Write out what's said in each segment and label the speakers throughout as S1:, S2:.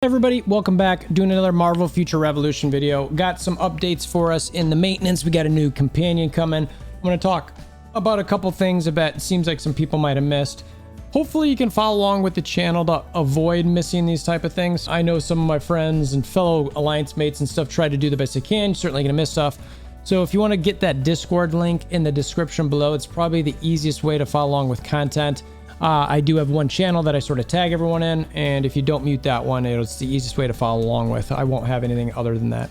S1: Everybody, welcome back. Doing another Marvel Future Revolution video. Got some updates for us in the maintenance. We got a new companion coming. I'm going to talk about a couple things that it seems like some people might have missed. Hopefully you can follow along with the channel to avoid missing these type of things. I know some of my friends and fellow alliance mates and stuff try to do the best they can. You're certainly going to miss stuff. So if you want to get that Discord link in the description below, it's probably the easiest way to follow along with content. I do have one channel that I sort of tag everyone in, and if you don't mute that one, it's the easiest way to follow along with. I won't have anything other than that.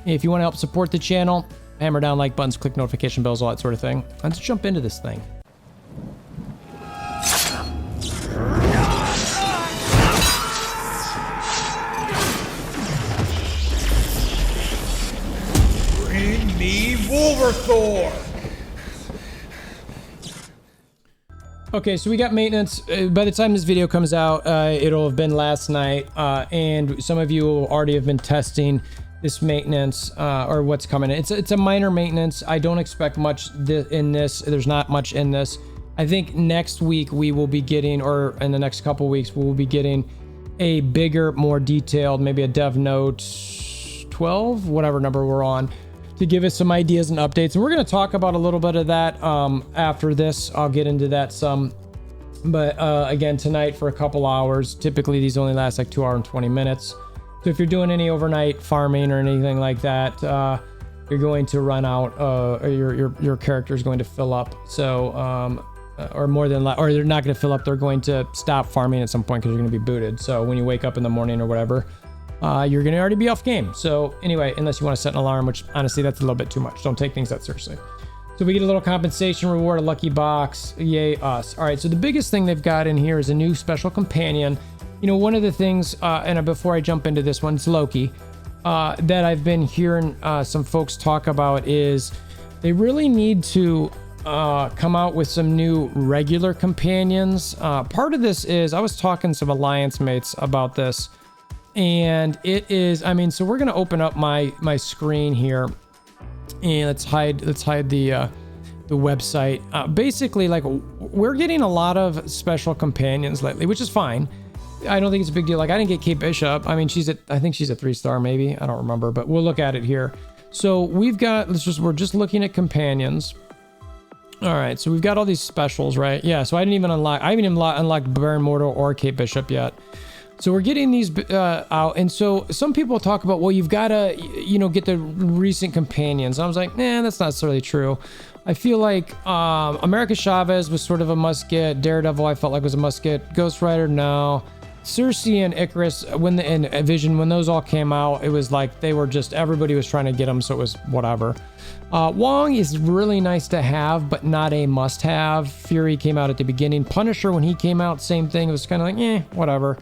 S1: If you want to help support the channel, hammer down like buttons, click notification bells, all that sort of thing. Let's jump into this thing.
S2: Bring me WolverThor!
S1: Okay, so we got maintenance. By the time this video comes out, it'll have been last night, and some of you will already have been testing this maintenance, or what's coming. It's a minor maintenance. I don't expect much in this. There's not much in this. I think next week we will be getting, or in the next couple weeks, we will be getting a bigger, more detailed, maybe a dev note 12, whatever number we're on, to give us some ideas and updates. And we're going to talk about a little bit of that after this. I'll get into that some. But again, tonight for a couple hours. Typically, these only last like 2 hours and 20 minutes. So if you're doing any overnight farming or anything like that, you're going to run out, or your character is going to fill up. So, or more than, or they're not going to fill up. They're going to stop farming at some point because you're going to be booted. So when you wake up in the morning or whatever, you're going to already be off game. So anyway, unless you want to set an alarm, which honestly, that's a little bit too much. Don't take things that seriously. So we get a little compensation reward, a lucky box. Yay us. All right. So the biggest thing they've got in here is a new special companion. You know, one of the things, and before I jump into this one, it's Loki, that I've been hearing some folks talk about is they really need to come out with some new regular companions. Part of this is I was talking to some alliance mates about this. And it is, I mean, so we're going to open up my screen here, and let's hide the website. Basically, like, we're getting a lot of special companions lately, which is fine. I don't think it's a big deal. Like, I didn't get Kate Bishop. I mean, I think she's a 3-star maybe. I don't remember, but we'll look at it here. So we've got, we're just looking at companions. All right. So we've got all these specials, right? Yeah. So I haven't even unlocked Baron Mordo or Kate Bishop yet. So we're getting these out, and so some people talk about, well, you've got to, get the recent companions. I was like, nah, that's not necessarily true. I feel like America Chavez was sort of a must-get. Daredevil, I felt like was a must-get. Ghost Rider, no. Cersei and Icarus, and Vision, when those all came out, it was like they were just, everybody was trying to get them, so it was whatever. Wong is really nice to have, but not a must-have. Fury came out at the beginning. Punisher, when he came out, same thing. It was kind of like, whatever.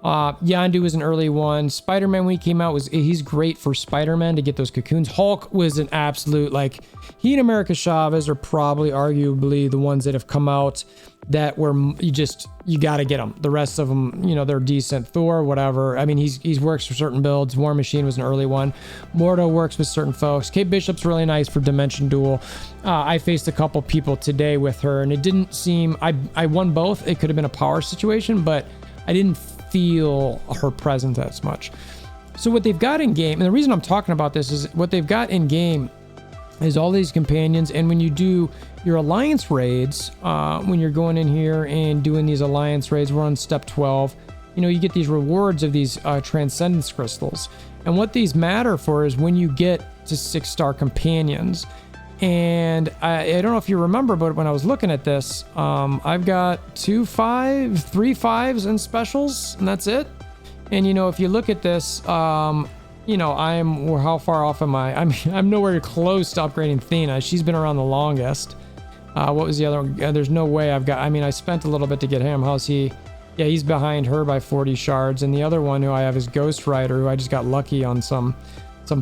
S1: Yondu was an early one. Spider-Man, when he came out, he's great for Spider-Man to get those cocoons. Hulk was an absolute, like, he and America Chavez are probably arguably the ones that have come out that were, you got to get them. The rest of them, they're decent. Thor, whatever. I mean, he works for certain builds. War Machine was an early one. Mordo works with certain folks. Kate Bishop's really nice for Dimension Duel. I faced a couple people today with her, and it didn't seem, I won both. It could have been a power situation, but I didn't feel her presence as much. So what they've got in game, and the reason I'm talking about this is what they've got in game is all these companions. And when you do your alliance raids, when you're going in here and doing these alliance raids, we're on step 12, you get these rewards of these transcendence crystals. And what these matter for is when you get to 6-star companions. And I don't know if you remember, but when I was looking at this, I've got 3 5s and specials, and that's it. And if you look at this, how far off am I? I mean, I'm nowhere close to upgrading Thena. She's been around the longest. What was the other one? There's no way I spent a little bit to get him. How's he? Yeah, he's behind her by 40 shards. And the other one who I have is Ghost Rider, who I just got lucky on some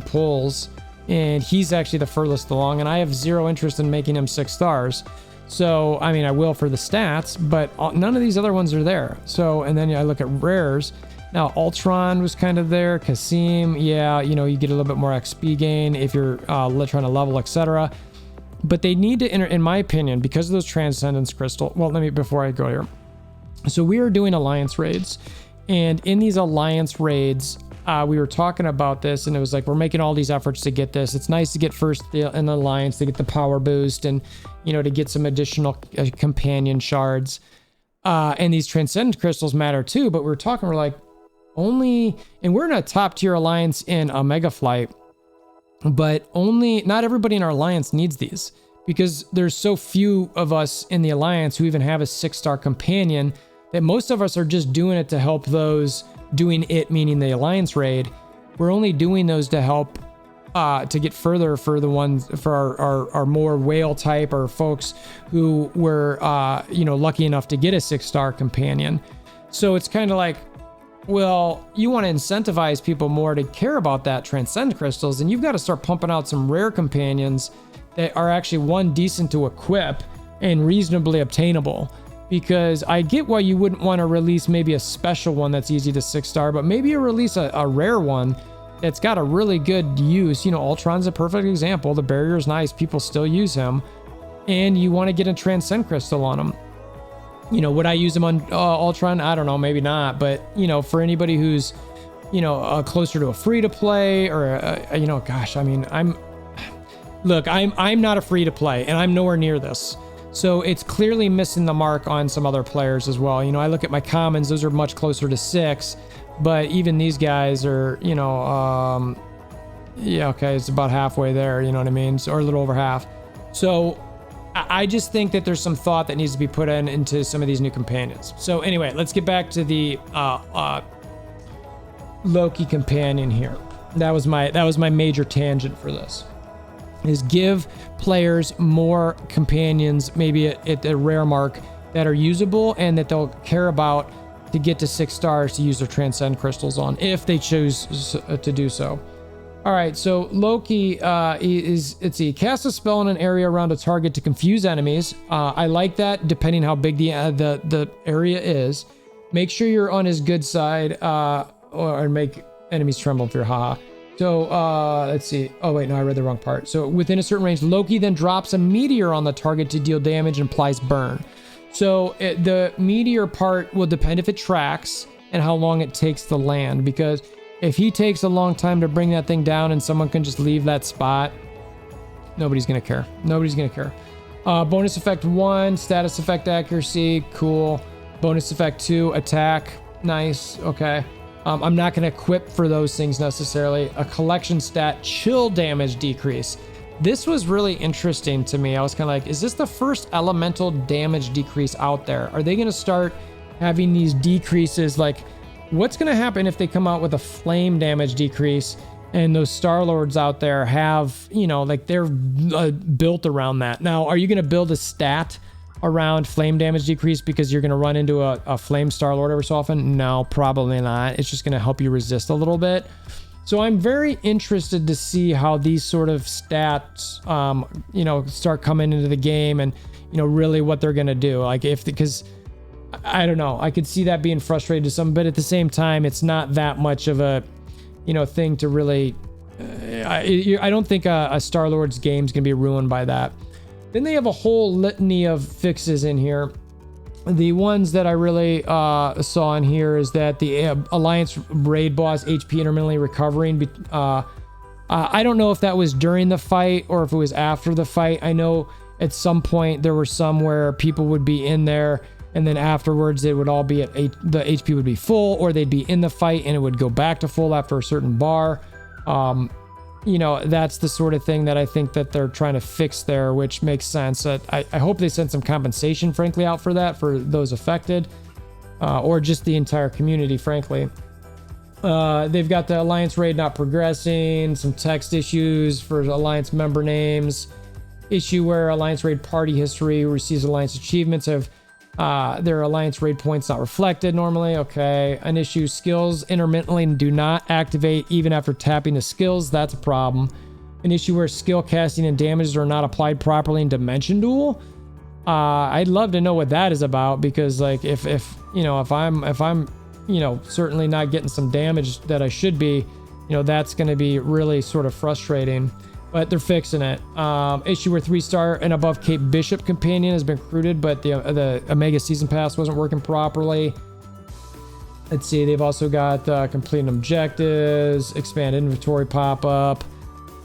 S1: pulls. And he's actually the furthest along, and I have 0 interest in making him 6 stars. So, I mean, I will for the stats, but none of these other ones are there. So, and then I look at rares. Now, Ultron was kind of there. Kasim, yeah, you get a little bit more XP gain if you're trying to level, etc. But they need to, in my opinion, because of those Transcendence Crystal. Well, before I go here. So we are doing alliance raids, And in these alliance raids, we were talking about this, and it was like, we're making all these efforts to get this. It's nice to get first in the alliance to get the power boost, and to get some additional companion shards. And these transcendent crystals matter too, but we're like, only, and we're in a top tier alliance in Omega Flight, but not everybody in our alliance needs these, because there's so few of us in the alliance who even have a 6-star companion that most of us are just doing it to help those doing it, meaning the alliance raid. We're only doing those to help to get further for the ones for our more whale type, or folks who were lucky enough to get a 6-star companion. So it's kind of like, well, you want to incentivize people more to care about that transcend crystals, and you've got to start pumping out some rare companions that are actually, one, decent to equip and reasonably obtainable. Because I get why you wouldn't want to release maybe a special one that's easy to 6-star, but maybe you release a rare one that's got a really good use. Ultron's a perfect example. The barrier is nice, people still use him, and you want to get a transcend crystal on him. Would I use him on Ultron? I don't know, maybe not. But for anybody who's closer to a free to play, or gosh, I mean, I'm not a free to play, and I'm nowhere near this. So it's clearly missing the mark on some other players as well. I look at my commons; those are much closer to 6, but even these guys are, okay, it's about halfway there. You know what I mean? Or a little over half. So I just think that there's some thought that needs to be put into some of these new companions. So anyway, let's get back to the Loki companion here. That was my major tangent for this. Is give players more companions, maybe at a rare mark, that are usable and that they'll care about to get to 6 stars to use their transcend crystals on, if they choose to do so. All right, so Loki cast a spell in an area around a target to confuse enemies. I like that, depending how big the area is. Make sure you're on his good side, or make enemies tremble for your haha. So let's see. Oh wait, no, I read the wrong part. So within a certain range, Loki then drops a meteor on the target to deal damage and applies burn. So the meteor part will depend if it tracks and how long it takes to land, because if he takes a long time to bring that thing down and someone can just leave that spot, nobody's gonna care. Nobody's gonna care. Bonus effect 1, status effect accuracy, cool. Bonus effect 2, attack, nice, okay. I'm not going to equip for those things necessarily. A collection stat, chill damage decrease. This was really interesting to me. I was kind of like, is this the first elemental damage decrease out there? Are they going to start having these decreases? Like, what's going to happen if they come out with a flame damage decrease and those Star-Lords out there have, like they're built around that? Now, are you going to build a stat around flame damage decrease because you're going to run into a flame Star-Lord every so often? No, probably not. It's just going to help you resist a little bit. So I'm very interested to see how these sort of stats, start coming into the game, and, really what they're going to do. Like because I don't know, I could see that being frustrating to some, but at the same time, it's not that much of a, thing to really, I don't think a Star-Lord's game is going to be ruined by that. Then they have a whole litany of fixes in here. The ones that I really saw in here is that the Alliance raid boss HP intermittently recovering. I don't know if that was during the fight or if it was after the fight. I know at some point there were some where people would be in there, and then afterwards it would all be at the HP would be full, or they'd be in the fight and it would go back to full after a certain bar. That's the sort of thing that I think that they're trying to fix there, which makes sense. I hope they send some compensation, frankly, out for that, for those affected, or just the entire community, frankly. They've got the Alliance raid not progressing, some text issues for Alliance member names, issue where Alliance raid party history receives Alliance achievements have their Alliance raid points not reflected normally. Okay. An issue, skills intermittently do not activate even after tapping the skills. That's a problem. An issue where skill casting and damages are not applied properly in Dimension Duel. I'd love to know what that is about, because like if I'm certainly not getting some damage that I should be, that's going to be really sort of frustrating. But they're fixing it. Issue where 3-star and above Cape Bishop companion has been recruited, but the Omega season pass wasn't working properly. Let's see, they've also got completing objectives, expand inventory pop-up.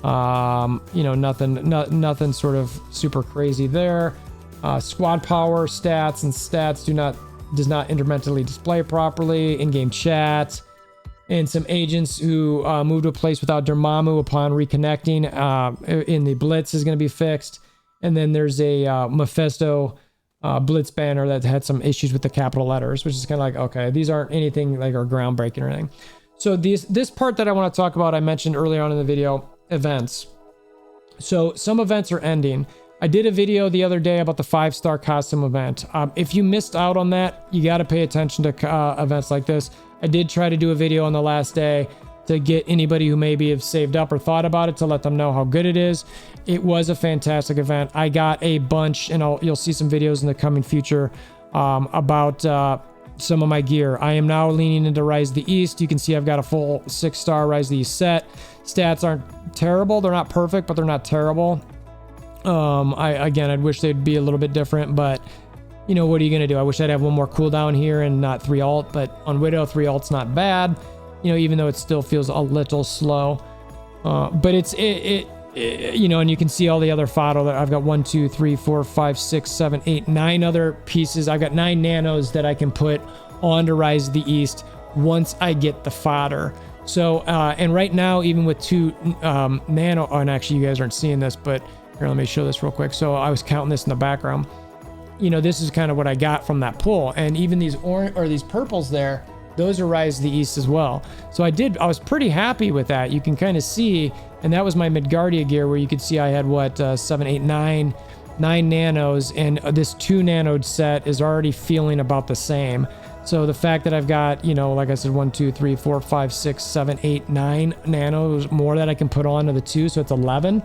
S1: You know, nothing sort of super crazy there. Squad power stats and stats does not intermittently display properly. In-game chat. And some agents who move to a place without Dormammu upon reconnecting in the Blitz is going to be fixed. And then there's a Mephisto Blitz banner that had some issues with the capital letters, which is kind of like, okay, these aren't anything like or groundbreaking or anything. So this part that I want to talk about, I mentioned earlier on in the video, events. So some events are ending. I did a video the other day about the 5-star costume event. If you missed out on that, you got to pay attention to events like this. I did try to do a video on the last day to get anybody who maybe have saved up or thought about it to let them know how good it is. It was a fantastic event. I got a bunch, and you'll see some videos in the coming future about some of my gear. I am now leaning into Rise of the East. You can see I've got a full 6-star Rise of the East set. Stats aren't terrible. They're not perfect, but they're not terrible. I'd wish they'd be a little bit different, but you know, what are you going to do? I wish I'd have one more cooldown here and not 3 ult, but on Widow, 3 ult's not bad, you know, even though it still feels a little slow. But you know, and you can see all the other fodder that I've got 1, 2, 3, 4, 5, 6, 7, 8, 9 other pieces. I've got 9 nanos that I can put onto Rise of the East once I get the fodder. So, and right now, even with 2 nano, and actually you guys aren't seeing this, but here, let me show this real quick. So I was counting this in the background. You know, this is kind of what I got from that pull. And even these orange or these purples there, those are Rise of the East as well. So I was pretty happy with that. You can kind of see, and that was my Midgardia gear where you could see I had what, 7, 8, 9 nanos, and this 2 nanoed set is already feeling about the same. So the fact that I've got, you know, like I said, 1, 2, 3, 4, 5, 6, 7, 8, 9 nanos more that I can put onto the 2, so it's 11.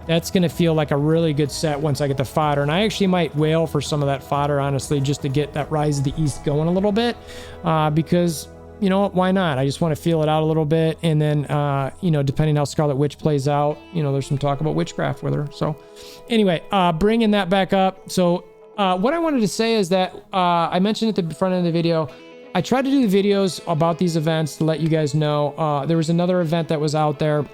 S1: That's going to feel like a really good set once I get the fodder. And I actually might wail for some of that fodder, honestly, just to get that Rise of the East going a little bit. Because, you know, why not? I just want to feel it out a little bit. And then, you know, depending how Scarlet Witch plays out, you know, there's some talk about witchcraft with her. So anyway, bringing that back up. So what I wanted to say is that I mentioned at the front end of the video, I tried to do the videos about these events to let you guys know. There was another event that was out there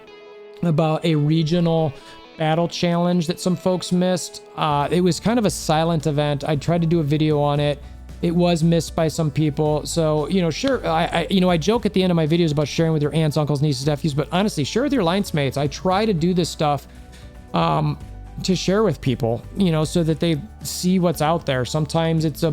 S1: about a regional battle challenge that some folks missed. It was kind of a silent event. I tried to do a video on it. It was missed by some people. So, you know, sure, I joke at the end of my videos about sharing with your aunts, uncles, nieces, nephews, but honestly, share with your alliance mates. I try to do this stuff to share with people, you know, so that they see what's out there. Sometimes it's a,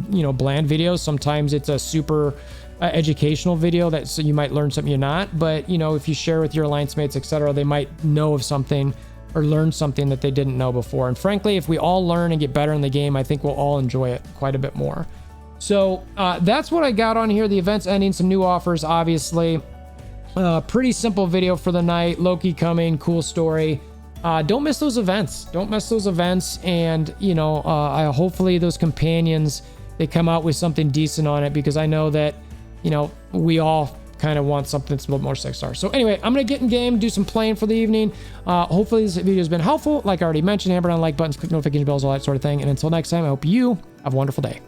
S1: you know, bland video. Sometimes it's a super educational video that so you might learn something you're not. But, you know, if you share with your alliance mates, etc., they might know of something or learn something that they didn't know before. And frankly, if we all learn and get better in the game, I think we'll all enjoy it quite a bit more. So that's what I got on here. The event's ending, some new offers, obviously. Pretty simple video for the night. Loki coming, cool story. Don't miss those events. Don't miss those events. And, you know, hopefully those companions, they come out with something decent on it, because I know that, you know, we all kind of want something that's a little more 6-star. So anyway, I'm going to get in game, do some playing for the evening. Hopefully this video has been helpful. Like I already mentioned, hammer on like buttons, click notification bells, all that sort of thing. And until next time, I hope you have a wonderful day.